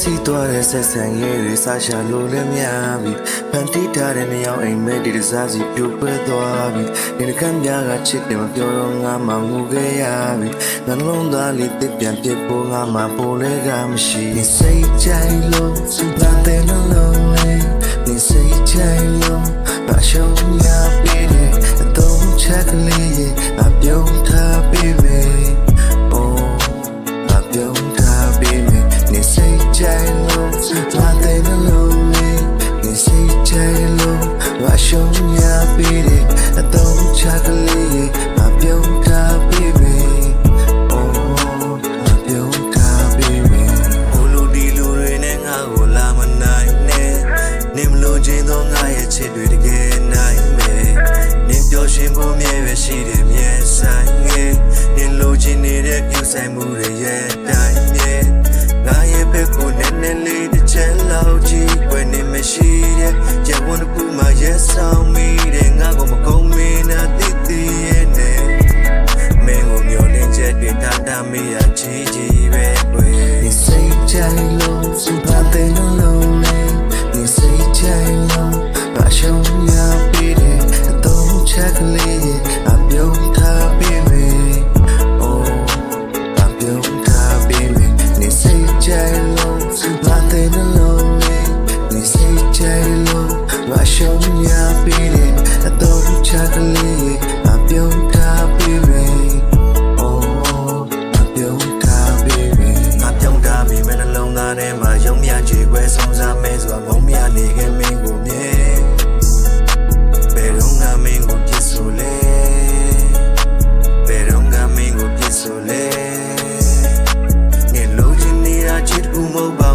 စီသွားတဲ့ဆက်ဆံရေးတွေစားရှာလို့လည်းများပြီဖန်တီးထားတဲ့နေအောင်အိမ်မဲဒီတစားစီပြိုကွဲသွားပြီဒီကံပြားကချစ်တယ်မပြောတော့ငါမှငိုခဲ့ရပြီနှလုံးသားလေးတစ်ပြန်ပြစ်ဖို့ငါမှပိုလဲကမရှိနေစိတ်ကြိုင်လို့စပါတဲ့နှလုံးလေးနေစိတ်ကြိုင်လို့ငါရှုံးရပြီအတော့ချက်ကလေးရဲ့အပြုံးထားပြီမေအပြုံးထားပြီမေနေစိတ်ကြိုင်လို့စပါတဲ့နှလုံးလေးနေစိတ်ကြိုင်လို့ငါရှုံးရပြီအတော့ချက်ကလေးရဲ့အပြုံးထားပြီမေအပြုံးထားပြီမေဘလူဒီလူတွေနဲ့ငါ့ကိုလာမနိုင်နဲ့နေမလို့ချင်းတော့ငါရဲ့ချစ်တွေတကယ်နိုင်မယ်နေပျော်ရွှင်ဖို့မြဲပဲရှိတယ်မြဲဆိုင်ငယ်နေလို့ချင်းနေတဲ့ပြုဆိုင်မှုတွေရဲ့တိုင်းမြဲငါရဲ့ဘက်ကိုနည်းနည်းလေးတစ်ချက်လောက်ကြည့်ွယ်နေမရှိတဲ့ကြဝန်းတစ်ခုမှရဲ့ဆောင်မိတဲ့ငါကိုမကုန်မင်းနာတည်တည်ရဲ့နဲ့မင်းကိုမျောလင်းချက်တွေတာမေးရချီချီပဲွယ်နေစိတ်ကြိုင်လို့စပါတဲ့နှလုံးလေးနေစိတ်ကြိုင်လို့ငါရှုံးရပြီအတော့ချက်ကလေးရဲ့အပြုံးထားပြီမေအပြုံးထားပြီမေနေစိတ်ကြိုင်လို့စပါတဲ့နှလုံးလေးနေစိတ်ကြိုင်လို့ငါရှုံးရပြီအတော့ချက်ကလေးရဲ့အပြုံးထားပြီမေအပြုံးထားပြီမေအပြုံးထားပြီမနှလုံးသားထဲမှာယုံမြချေခွဲဆုံးစားမဲစွာမုံမြနေခဲ့မင်းကိုမြဲဘယ်တော့ငါမင်းကိုပြစ်ဆိုလဲဘယ်တော့ငါမင်းကိုပြစ်ဆိုလဲနေလို့ချင်နေတာချစ်ကူမဟုတ်ပါ